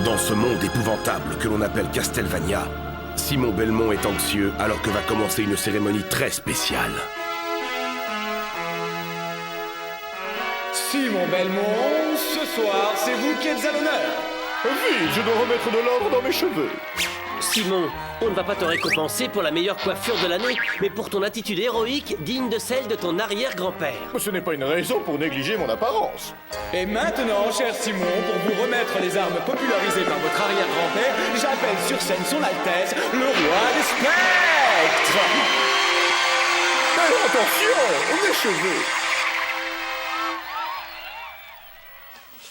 Dans ce monde épouvantable que l'on appelle Castlevania, Simon Belmont est anxieux alors que va commencer une cérémonie très spéciale. Simon Belmont, ce soir, c'est vous qui êtes à l'honneur. Vite, je dois remettre de l'ordre dans mes cheveux. Simon, on ne va pas te récompenser pour la meilleure coiffure de l'année, mais pour ton attitude héroïque digne de celle de ton arrière-grand-père. Ce n'est pas une raison pour négliger mon apparence. Et maintenant, cher Simon, pour vous remettre les armes popularisées par votre arrière-grand-père, j'appelle sur scène son Altesse, le roi des spectres. Attention, mes cheveux.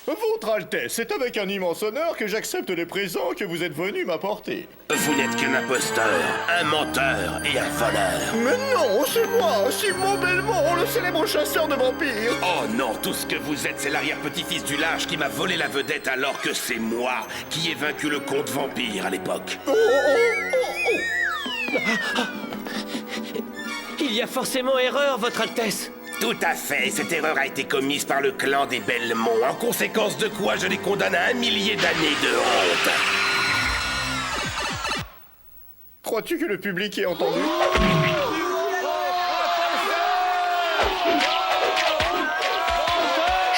Votre Altesse, c'est avec un immense honneur que j'accepte les présents que vous êtes venu m'apporter. Vous n'êtes qu'un imposteur, un menteur et un voleur. Mais non, c'est moi, Simon Belmont, le célèbre chasseur de vampires. Oh non, tout ce que vous êtes, c'est l'arrière-petit-fils du lâche qui m'a volé la vedette alors que c'est moi qui ai vaincu le comte vampire à l'époque. Il y a forcément erreur, votre Altesse. Tout à fait, cette erreur a été commise par le clan des Belmont, en conséquence de quoi je les condamne à 1 millier d'années de honte. Crois-tu que le public ait entendu?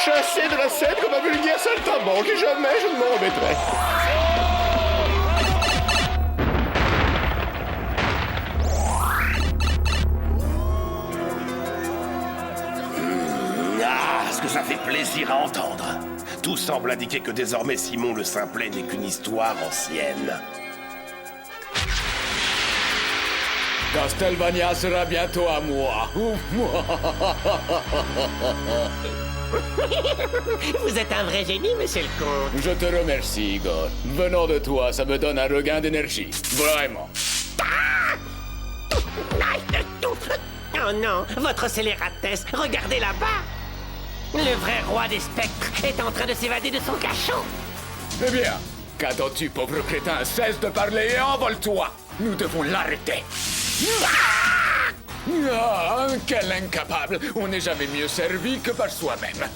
Chassé de la scène comme un vulgaire saltimbanque, et jamais je ne m'en remettrai. Que ça fait plaisir à entendre. Tout semble indiquer que désormais Simon le Simplet n'est qu'une histoire ancienne. Castlevania sera bientôt à moi. Vous êtes un vrai génie, monsieur le comte. Je te remercie, Igor. Venant de toi, ça me donne un regain d'énergie. Vraiment. Oh non, votre scélératesse, regardez là-bas. Le vrai roi des spectres est en train de s'évader de son cachot. Eh bien, qu'attends-tu, pauvre crétin? Cesse de parler et envole-toi. Nous devons l'arrêter. Ah, quel incapable. On n'est jamais mieux servi que par soi-même.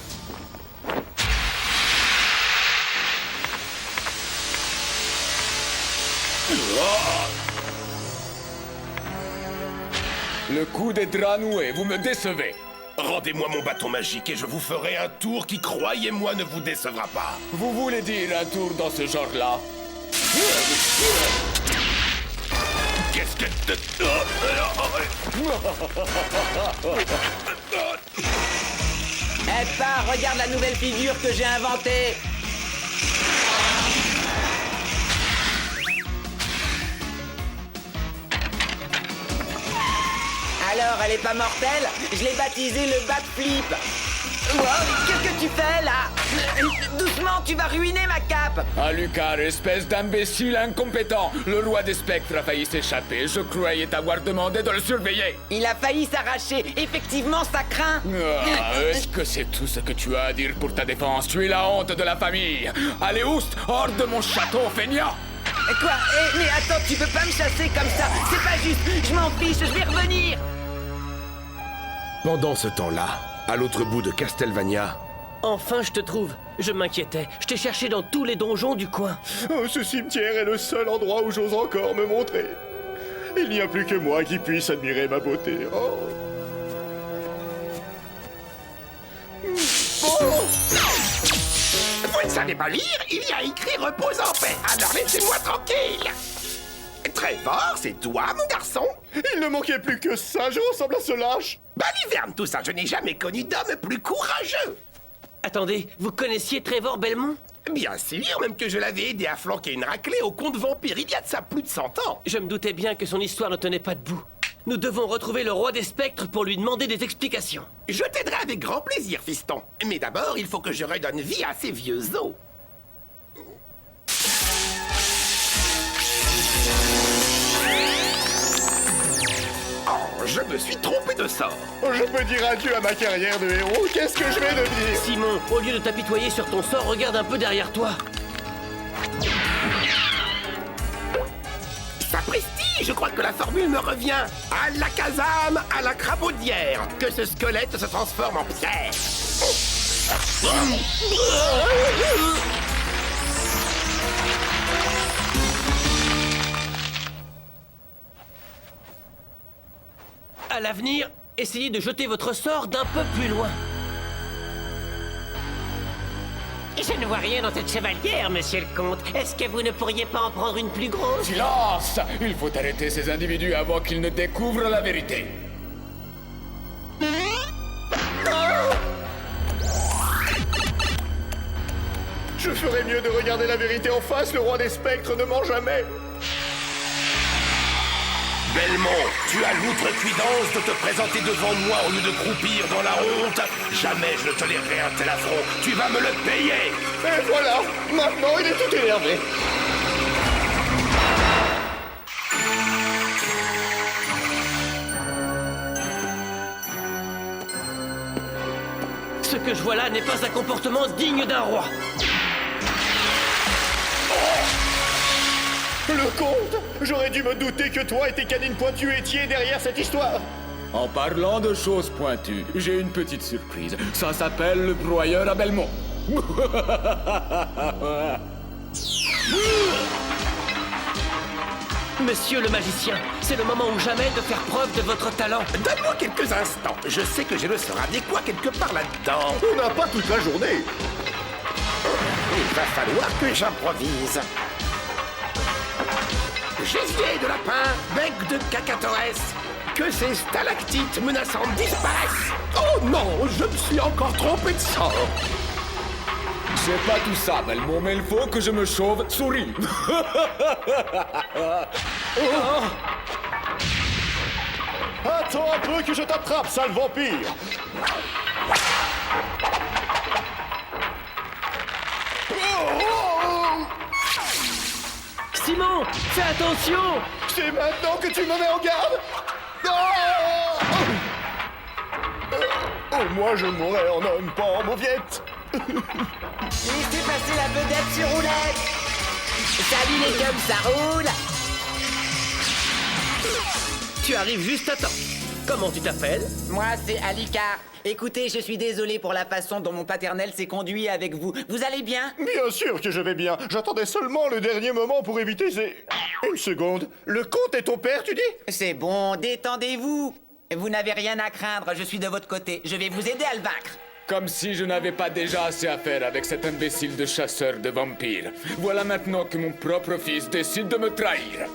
Le coup des draps noués, vous me décevez. Rendez-moi mon bâton magique et je vous ferai un tour qui, croyez-moi, ne vous décevra pas. Vous voulez dire un tour dans ce genre-là? Qu'est-ce que... Eh pas, regarde la nouvelle figure que j'ai inventée. Alors, elle est pas mortelle? Je l'ai baptisée le backflip. Oh, qu'est-ce que tu fais, là? Doucement, tu vas ruiner ma cape. Ah, Lucas, espèce d'imbécile incompétent. Le roi des spectres a failli s'échapper. Je croyais t'avoir demandé de le surveiller. Il a failli s'arracher. Effectivement, ça craint. Ah, est-ce que c'est tout ce que tu as à dire pour ta défense? Tu es la honte de la famille. Allez, oust, hors de mon château, feignant. Quoi? Mais attends, tu peux pas me chasser comme ça. C'est pas juste. Je m'en fiche, je vais revenir. Pendant ce temps-là, à l'autre bout de Castlevania... Enfin, je te trouve. Je m'inquiétais. Je t'ai cherché dans tous les donjons du coin. Oh, ce cimetière est le seul endroit où j'ose encore me montrer. Il n'y a plus que moi qui puisse admirer ma beauté. Oh. Vous ne savez pas lire? Il y a écrit « Repose en paix ». Alors laissez-moi tranquille. Trevor, c'est toi, mon garçon? Il ne manquait plus que ça, je ressemble à ce lâche. Baliverne, tout ça, je n'ai jamais connu d'homme plus courageux. Attendez, vous connaissiez Trevor Belmont? Bien sûr, même que je l'avais aidé à flanquer une raclée au comte vampire il y a de ça plus de 100 ans. Je me doutais bien que son histoire ne tenait pas debout. Nous devons retrouver le roi des spectres pour lui demander des explications. Je t'aiderai avec grand plaisir, fiston. Mais d'abord, il faut que je redonne vie à ces vieux os. Oh, je me suis trompé de sort. Je peux dire adieu à ma carrière de héros. Qu'est-ce que je vais devenir? Simon, au lieu de t'apitoyer sur ton sort, regarde un peu derrière toi. Sapristi, je crois que la formule me revient. À la casame, à la crabaudière, que ce squelette se transforme en pierre. À l'avenir, essayez de jeter votre sort d'un peu plus loin. Je ne vois rien dans cette chevalière, monsieur le comte. Est-ce que vous ne pourriez pas en prendre une plus grosse? Silence! Il faut arrêter ces individus avant qu'ils ne découvrent la vérité. Je ferais mieux de regarder la vérité en face, le roi des spectres ne ment jamais. Belmont, tu as l'outrecuidance de te présenter devant moi au lieu de croupir dans la honte. Jamais je ne tolérerai un tel affront. Tu vas me le payer. Et voilà, maintenant il est tout énervé. Ce que je vois là n'est pas un comportement digne d'un roi. Le comte, j'aurais dû me douter que toi et tes canines pointues étiez derrière cette histoire. En parlant de choses pointues, j'ai une petite surprise. Ça s'appelle le broyeur à Belmont. Monsieur le magicien, c'est le moment ou jamais de faire preuve de votre talent. Donne-moi quelques instants. Je sais que j'ai le sort adéquat quelque part là-dedans. On n'a pas toute la journée. Il va falloir que j'improvise. Gésier de lapin, bec de cacatoès. Que ces stalactites menaçantes disparaissent. Oh non, je me suis encore trompé de sort. C'est pas tout ça, Belmont, mais il faut que je me sauve souris. Attends un peu que je t'attrape, sale vampire. Simon, fais attention! C'est maintenant que tu me mets en garde. Oh, moi je mourrais en homme, pas en mauviette. Laissez passer la vedette sur roulette. Salut les gums, ça roule. Tu arrives juste à temps. Comment tu t'appelles? Moi, c'est Alicard. Écoutez, je suis désolé pour la façon dont mon paternel s'est conduit avec vous. Vous allez bien? Bien sûr que je vais bien. J'attendais seulement le dernier moment pour éviter ces... Une seconde. Le comte est ton père, tu dis? C'est bon, détendez-vous. Vous n'avez rien à craindre, je suis de votre côté. Je vais vous aider à le vaincre. Comme si je n'avais pas déjà assez à faire avec cet imbécile de chasseur de vampires. Voilà maintenant que mon propre fils décide de me trahir.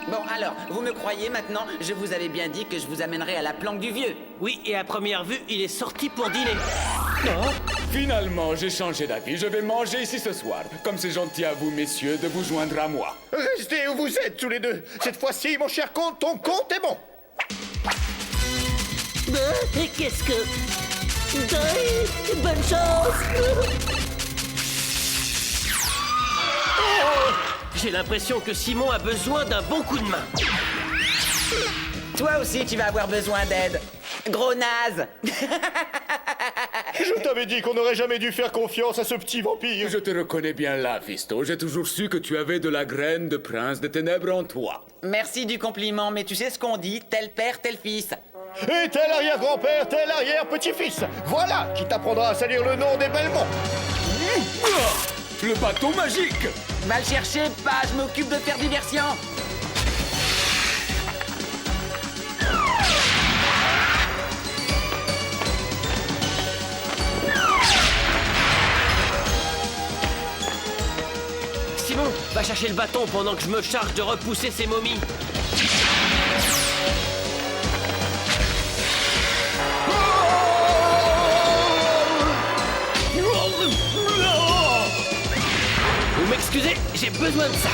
Bon, alors, vous me croyez maintenant? Je vous avais bien dit que je vous amènerai à la planque du vieux. Oui, et à première vue, il est sorti pour dîner. Finalement, j'ai changé d'avis. Je vais manger ici ce soir. Comme c'est gentil à vous, messieurs, de vous joindre à moi. Restez où vous êtes tous les deux. Cette fois-ci, mon cher comte, ton compte est bon. Et qu'est-ce que... Bonne chance. J'ai l'impression que Simon a besoin d'un bon coup de main. Toi aussi, tu vas avoir besoin d'aide. Gros naze. Je t'avais dit qu'on n'aurait jamais dû faire confiance à ce petit vampire. Je te reconnais bien là, Fisto. J'ai toujours su que tu avais de la graine de prince des ténèbres en toi. Merci du compliment, mais tu sais ce qu'on dit, tel père, tel fils. Et tel arrière-grand-père, tel arrière-petit-fils. Voilà qui t'apprendra à salir le nom des Belmont. Le bâton magique! Mal cherché, pas, je m'occupe de faire diversion. Simon, va chercher le bâton pendant que je me charge de repousser ces momies. Vous m'excusez, j'ai besoin de ça.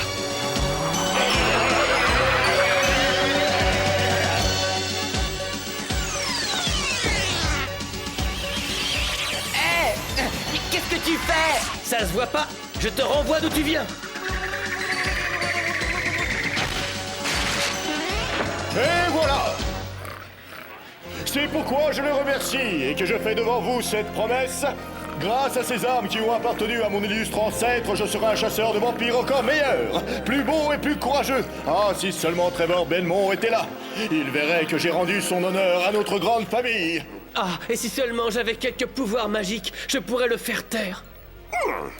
Qu'est-ce que tu fais? Ça se voit pas, je te renvoie d'où tu viens. Et voilà. C'est pourquoi je le remercie et que je fais devant vous cette promesse. Grâce à ces armes qui ont appartenu à mon illustre ancêtre, je serai un chasseur de vampires encore meilleur, plus beau et plus courageux. Ah, si seulement Trevor Belmont était là. Il verrait que j'ai rendu son honneur à notre grande famille. Ah, et si seulement j'avais quelques pouvoirs magiques, je pourrais le faire taire.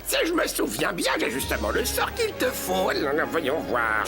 Si je me souviens bien, j'ai justement le sort qu'il te faut. Voyons voir.